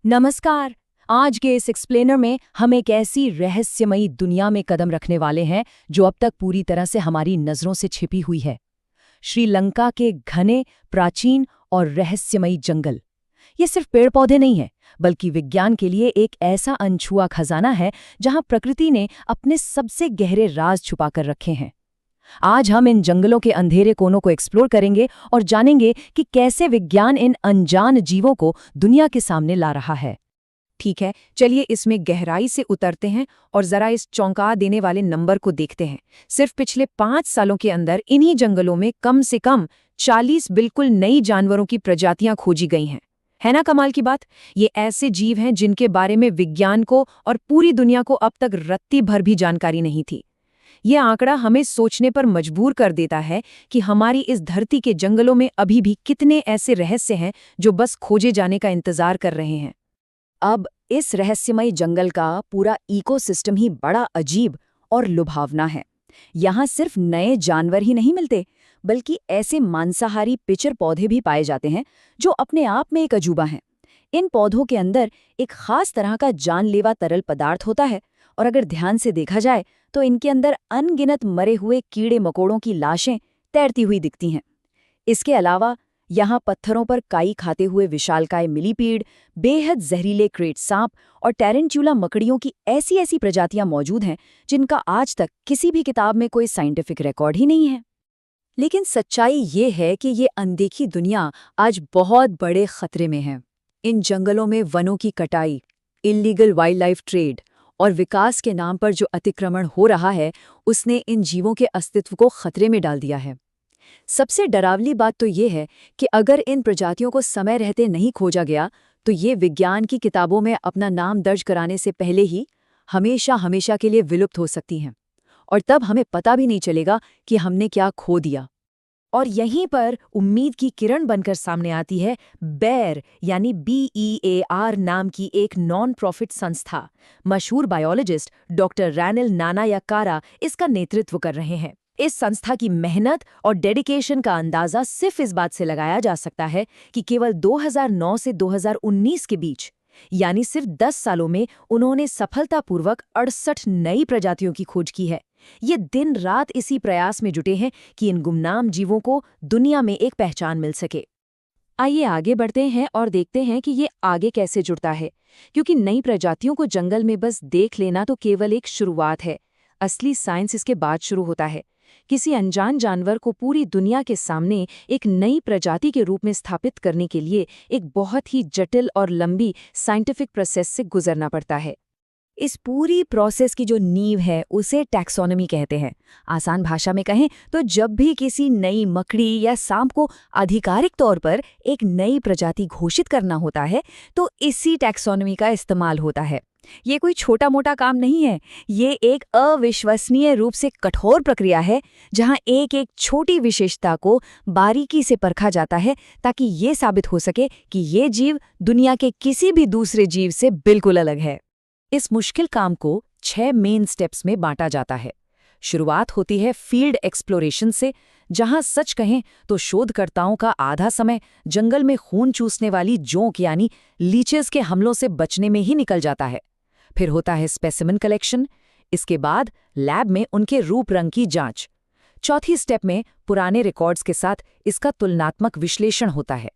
नमस्कार। आज के इस एक्सप्लेनर में हम एक ऐसी रहस्यमयी दुनिया में कदम रखने वाले हैं जो अब तक पूरी तरह से हमारी नजरों से छिपी हुई है। श्रीलंका के घने, प्राचीन और रहस्यमयी जंगल। ये सिर्फ पेड़ पौधे नहीं हैं, बल्कि विज्ञान के लिए एक ऐसा अनछुआ खजाना है जहां प्रकृति ने अपने सबसे गहरे राज छुपा कर रखे हैं। आज हम इन जंगलों के अंधेरे कोनों को एक्सप्लोर करेंगे और जानेंगे कि कैसे विज्ञान इन अनजान जीवों को दुनिया के सामने ला रहा है। ठीक है, चलिए इसमें गहराई से उतरते हैं और जरा इस चौंका देने वाले नंबर को देखते हैं। सिर्फ पिछले 5 सालों के अंदर इन्हीं जंगलों में कम से कम 40 बिल्कुल नई जानवरों की प्रजातियां खोजी गई हैं। है ना कमाल की बात? ये ऐसे जीव हैं जिनके बारे में विज्ञान को और पूरी दुनिया को अब तक रत्ती भर भी जानकारी नहीं थी। ये आंकड़ा हमें सोचने पर मजबूर कर देता है कि हमारी इस धरती के जंगलों में अभी भी कितने ऐसे रहस्य हैं जो बस खोजे जाने का इंतजार कर रहे हैं। अब इस रहस्यमयी जंगल का पूरा इकोसिस्टम ही बड़ा अजीब और लुभावना है। यहाँ सिर्फ नए जानवर ही नहीं मिलते, बल्कि ऐसे मांसाहारी पिचर पौधे भी पाए जाते हैं जो अपने आप में एक अजूबा हैं। इन पौधों के अंदर एक खास तरह का जानलेवा तरल पदार्थ होता है और अगर ध्यान से देखा जाए तो इनके अंदर अनगिनत मरे हुए कीड़े मकोड़ों की लाशें तैरती हुई दिखती हैं। इसके अलावा यहाँ पत्थरों पर काई खाते हुए विशालकाय मिलीपीड, बेहद जहरीले क्रेट सांप और टेरेंट्यूला मकड़ियों की ऐसी ऐसी प्रजातियां मौजूद हैं जिनका आज तक किसी भी किताब में कोई साइंटिफिक रिकॉर्ड ही नहीं है। लेकिन सच्चाई ये है कि ये अनदेखी दुनिया आज बहुत बड़े खतरे में है। इन जंगलों में वनों की कटाई, इल्लीगल वाइल्ड लाइफ ट्रेड और विकास के नाम पर जो अतिक्रमण हो रहा है, उसने इन जीवों के अस्तित्व को खतरे में डाल दिया है। सबसे डरावनी बात तो ये है कि अगर इन प्रजातियों को समय रहते नहीं खोजा गया तो ये विज्ञान की किताबों में अपना नाम दर्ज कराने से पहले ही हमेशा हमेशा के लिए विलुप्त हो सकती हैं, और तब हमें पता भी नहीं चलेगा कि हमने क्या खो दिया। और यहीं पर उम्मीद की किरण बनकर सामने आती है बेर यानी BEAR नाम की एक नॉन प्रॉफिट संस्था। मशहूर बायोलॉजिस्ट डॉक्टर रैनिल नानायाकारा इसका नेतृत्व कर रहे हैं। इस संस्था की मेहनत और डेडिकेशन का अंदाजा सिर्फ इस बात से लगाया जा सकता है कि केवल 2009 से 2019 के बीच, यानी सिर्फ 10 सालों में उन्होंने सफलतापूर्वक 68 नई प्रजातियों की खोज की है। ये दिन रात इसी प्रयास में जुटे हैं कि इन गुमनाम जीवों को दुनिया में एक पहचान मिल सके। आइए आगे बढ़ते हैं और देखते हैं कि ये आगे कैसे जुड़ता है, क्योंकि नई प्रजातियों को जंगल में बस देख लेना तो केवल एक शुरुआत है। असली साइंस इसके बाद शुरू होता है। किसी अनजान जानवर को पूरी दुनिया के सामने एक नई प्रजाति के रूप में स्थापित करने के लिए एक बहुत ही जटिल और लंबी साइंटिफिक प्रोसेस से गुजरना पड़ता है। इस पूरी प्रोसेस की जो नींव है उसे टैक्सोनॉमी कहते हैं। आसान भाषा में कहें तो जब भी किसी नई मकड़ी या सांप को आधिकारिक तौर पर एक नई प्रजाति घोषित करना होता है तो इसी टैक्सोनॉमी का इस्तेमाल होता है। ये कोई छोटा मोटा काम नहीं है, ये एक अविश्वसनीय रूप से कठोर प्रक्रिया है जहां एक एक छोटी विशेषता को बारीकी से परखा जाता है ताकि ये साबित हो सके कि ये जीव दुनिया के किसी भी दूसरे जीव से बिल्कुल अलग है। इस मुश्किल काम को 6 मेन स्टेप्स में बांटा जाता है। शुरुआत होती है फील्ड एक्सप्लोरेशन से, जहां सच कहें तो शोधकर्ताओं का आधा समय जंगल में खून चूसने वाली जोंक यानी लीचेस के हमलों से बचने में ही निकल जाता है। फिर होता है स्पेसिमेन कलेक्शन, इसके बाद लैब में उनके रूप रंग की जांच। चौथी स्टेप में पुराने रिकॉर्ड्स के साथ इसका तुलनात्मक विश्लेषण होता है।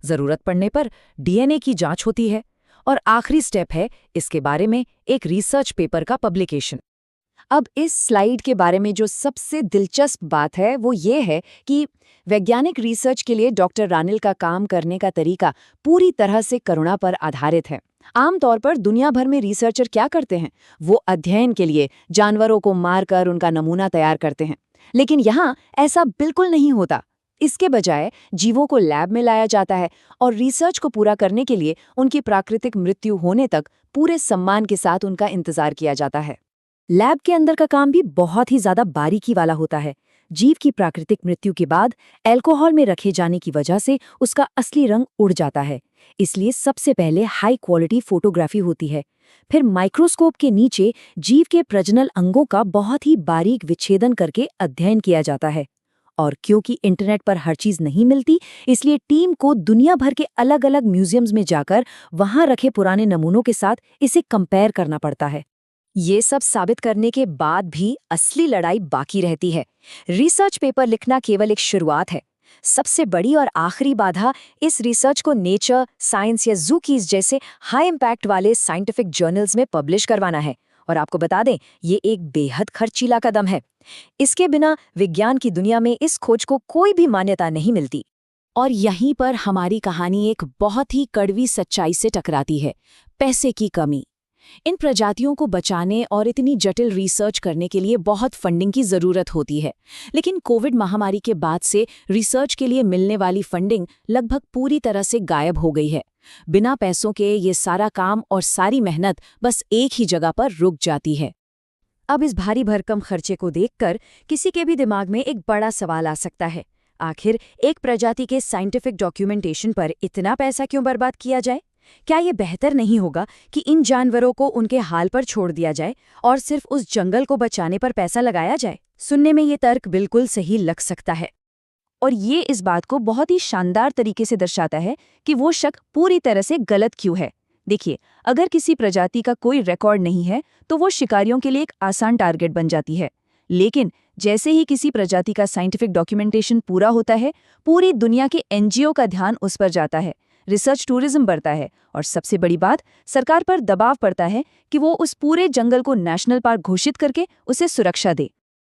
जरूरत पड़ने पर DNA की जांच होती है और आखिरी स्टेप है इसके बारे में एक रिसर्च पेपर का पब्लिकेशन। अब इस स्लाइड के बारे में जो सबसे दिलचस्प बात है वो ये है कि वैज्ञानिक रिसर्च के लिए डॉक्टर रानिल का काम करने का तरीका पूरी तरह से करुणा पर आधारित है। आमतौर पर दुनिया भर में रिसर्चर क्या करते हैं, वो अध्ययन के लिए जानवरों को मारकर उनका नमूना तैयार करते हैं, लेकिन यहाँ ऐसा बिल्कुल नहीं होता। इसके बजाय जीवों को लैब में लाया जाता है और रिसर्च को पूरा करने के लिए उनकी प्राकृतिक मृत्यु होने तक पूरे सम्मान के साथ उनका इंतजार किया जाता है। लैब के अंदर का काम भी बहुत ही ज्यादा बारीकी वाला होता है। जीव की प्राकृतिक मृत्यु के बाद अल्कोहल में रखे जाने की वजह से उसका असली रंग उड़ जाता है, इसलिए सबसे पहले हाई क्वालिटी फोटोग्राफी होती है। फिर माइक्रोस्कोप के नीचे जीव के प्रजनन अंगों का बहुत ही बारीक विच्छेदन करके अध्ययन किया जाता है और क्योंकि इंटरनेट पर हर चीज नहीं मिलती, इसलिए टीम को दुनिया भर के अलग-अलग म्यूजियम्स में जाकर वहां रखे पुराने नमूनों के साथ इसे कंपेयर करना पड़ता है। ये सब साबित करने के बाद भी असली लड़ाई बाकी रहती है। रिसर्च पेपर लिखना केवल एक शुरुआत है। सबसे बड़ी और आखिरी बाधा इस रिसर्च को नेचर, साइंस या ज़ूकीज़ जैसे हाई इम्पैक्ट वाले साइंटिफिक जर्नल्स में पब्लिश करवाना है। और आपको बता दें, ये एक बेहद खर्चीला कदम है। इसके बिना विज्ञान की दुनिया में इस खोज को कोई भी मान्यता नहीं मिलती। और यहीं पर हमारी कहानी एक बहुत ही कड़वी सच्चाई से टकराती है: पैसे की कमी। इन प्रजातियों को बचाने और इतनी जटिल रिसर्च करने के लिए बहुत फंडिंग की ज़रूरत होती है। लेकिन कोविड महामारी के बाद से रिसर्च के लिए मिलने वाली फंडिंग लगभग पूरी तरह से गायब हो गई है। बिना पैसों के ये सारा काम और सारी मेहनत बस एक ही जगह पर रुक जाती है। अब इस भारी भरकम खर्चे को देखकर किसी के भी दिमाग में एक बड़ा सवाल आ सकता है: आखिर एक प्रजाति के साइंटिफिक डॉक्यूमेंटेशन पर इतना पैसा क्यों बर्बाद किया जाए? क्या ये बेहतर नहीं होगा कि इन जानवरों को उनके हाल पर छोड़ दिया जाए और सिर्फ उस जंगल को बचाने पर पैसा लगाया जाए? सुनने में ये तर्क बिल्कुल सही लग सकता है, और ये इस बात को बहुत ही शानदार तरीके से दर्शाता है कि वो शक पूरी तरह से गलत क्यों है। देखिए, अगर किसी प्रजाति का कोई रिकॉर्ड नहीं है तो वो शिकारियों के लिए एक आसान टारगेट बन जाती है। लेकिन जैसे ही किसी प्रजाति का साइंटिफिक डॉक्यूमेंटेशन पूरा होता है, पूरी दुनिया के एनजीओ का ध्यान उस पर जाता है, रिसर्च टूरिज्म बढ़ता है, और सबसे बड़ी बात, सरकार पर दबाव पड़ता है कि वो उस पूरे जंगल को नेशनल पार्क घोषित करके उसे सुरक्षा दे।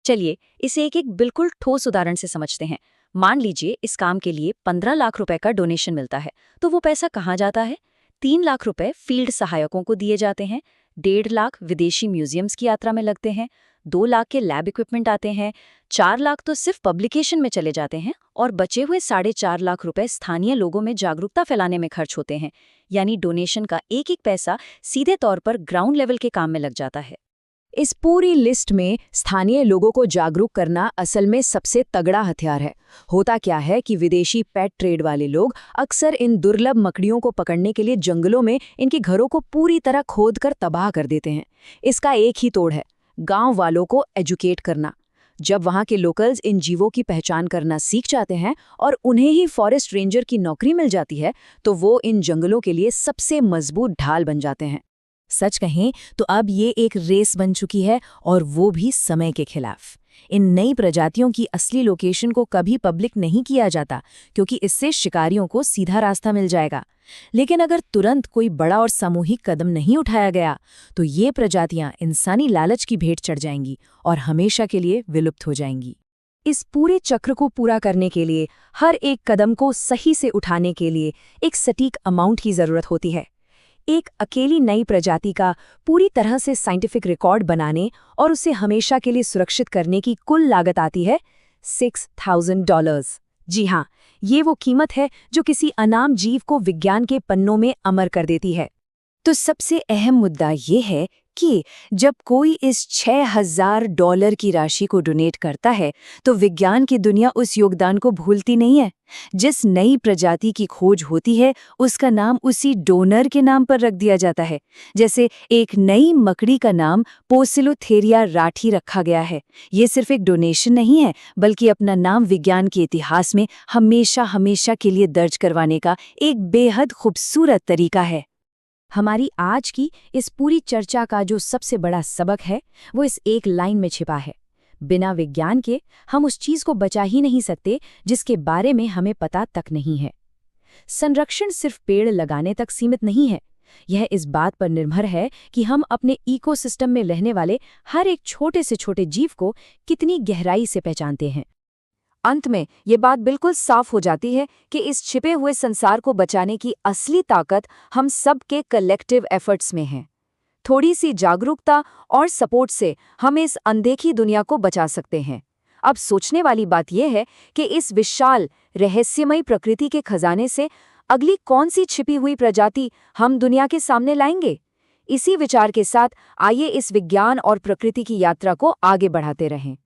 चलिए, इसे एक एक बिल्कुल ठोस उदाहरण से समझते हैं। मान लीजिए इस काम के लिए 15 लाख रुपए का डोनेशन मिलता है, तो वो पैसा कहाँ जाता है? 3 लाख रुपए फील्ड सहायकों को दिए जाते हैं, 1.5 लाख विदेशी म्यूजियम्स की यात्रा में लगते हैं, 2 लाख के लैब इक्विपमेंट आते हैं, 4 लाख तो सिर्फ पब्लिकेशन में चले जाते हैं, और बचे हुए 4.5 लाख रुपए स्थानीय लोगों में जागरूकता फैलाने में खर्च होते हैं। यानी डोनेशन का एक एक पैसा सीधे तौर पर ग्राउंड लेवल के काम में लग जाता है। इस पूरी लिस्ट में स्थानीय लोगों को जागरूक करना असल में सबसे तगड़ा हथियार है। होता क्या है कि विदेशी पेट ट्रेड वाले लोग अक्सर इन दुर्लभ मकड़ियों को पकड़ने के लिए जंगलों में इनके घरों को पूरी तरह खोदकर तबाह कर देते हैं। इसका एक ही तोड़ है: गांव वालों को एजुकेट करना। जब वहां के लोकल्स इन जीवों की पहचान करना सीख जाते हैं और उन्हें ही फॉरेस्ट रेंजर की नौकरी मिल जाती है, तो वो इन जंगलों के लिए सबसे मजबूत ढाल बन जाते हैं। सच कहें तो अब ये एक रेस बन चुकी है, और वो भी समय के खिलाफ। इन नई प्रजातियों की असली लोकेशन को कभी पब्लिक नहीं किया जाता, क्योंकि इससे शिकारियों को सीधा रास्ता मिल जाएगा। लेकिन अगर तुरंत कोई बड़ा और सामूहिक कदम नहीं उठाया गया, तो ये प्रजातियां इंसानी लालच की भेंट चढ़ जाएंगी और हमेशा के लिए विलुप्त हो जाएंगी। इस पूरे चक्र को पूरा करने के लिए, हर एक कदम को सही से उठाने के लिए एक सटीक अमाउंट की जरूरत होती है। एक अकेली नई प्रजाति का पूरी तरह से साइंटिफिक रिकॉर्ड बनाने और उसे हमेशा के लिए सुरक्षित करने की कुल लागत आती है $6,000। जी हाँ, ये वो कीमत है जो किसी अनाम जीव को विज्ञान के पन्नों में अमर कर देती है। तो सबसे अहम मुद्दा ये है कि जब कोई इस $6,000 की राशि को डोनेट करता है, तो विज्ञान की दुनिया उस योगदान को भूलती नहीं है। जिस नई प्रजाति की खोज होती है, उसका नाम उसी डोनर के नाम पर रख दिया जाता है। जैसे एक नई मकड़ी का नाम पोसिलोथेरिया राठी रखा गया है। ये सिर्फ एक डोनेशन नहीं है, बल्कि अपना नाम विज्ञान के इतिहास में हमेशा हमेशा के लिए दर्ज करवाने का एक बेहद खूबसूरत तरीका है। हमारी आज की इस पूरी चर्चा का जो सबसे बड़ा सबक है, वो इस एक लाइन में छिपा है: बिना विज्ञान के हम उस चीज को बचा ही नहीं सकते जिसके बारे में हमें पता तक नहीं है। संरक्षण सिर्फ पेड़ लगाने तक सीमित नहीं है। यह इस बात पर निर्भर है कि हम अपने इकोसिस्टम में रहने वाले हर एक छोटे से छोटे जीव को कितनी गहराई से पहचानते हैं। अंत में ये बात बिल्कुल साफ हो जाती है कि इस छिपे हुए संसार को बचाने की असली ताकत हम सब के कलेक्टिव एफर्ट्स में है। थोड़ी सी जागरूकता और सपोर्ट से हम इस अनदेखी दुनिया को बचा सकते हैं। अब सोचने वाली बात यह है कि इस विशाल रहस्यमयी प्रकृति के खजाने से अगली कौन सी छिपी हुई प्रजाति हम दुनिया के सामने लाएंगे। इसी विचार के साथ आइए इस विज्ञान और प्रकृति की यात्रा को आगे बढ़ाते रहें।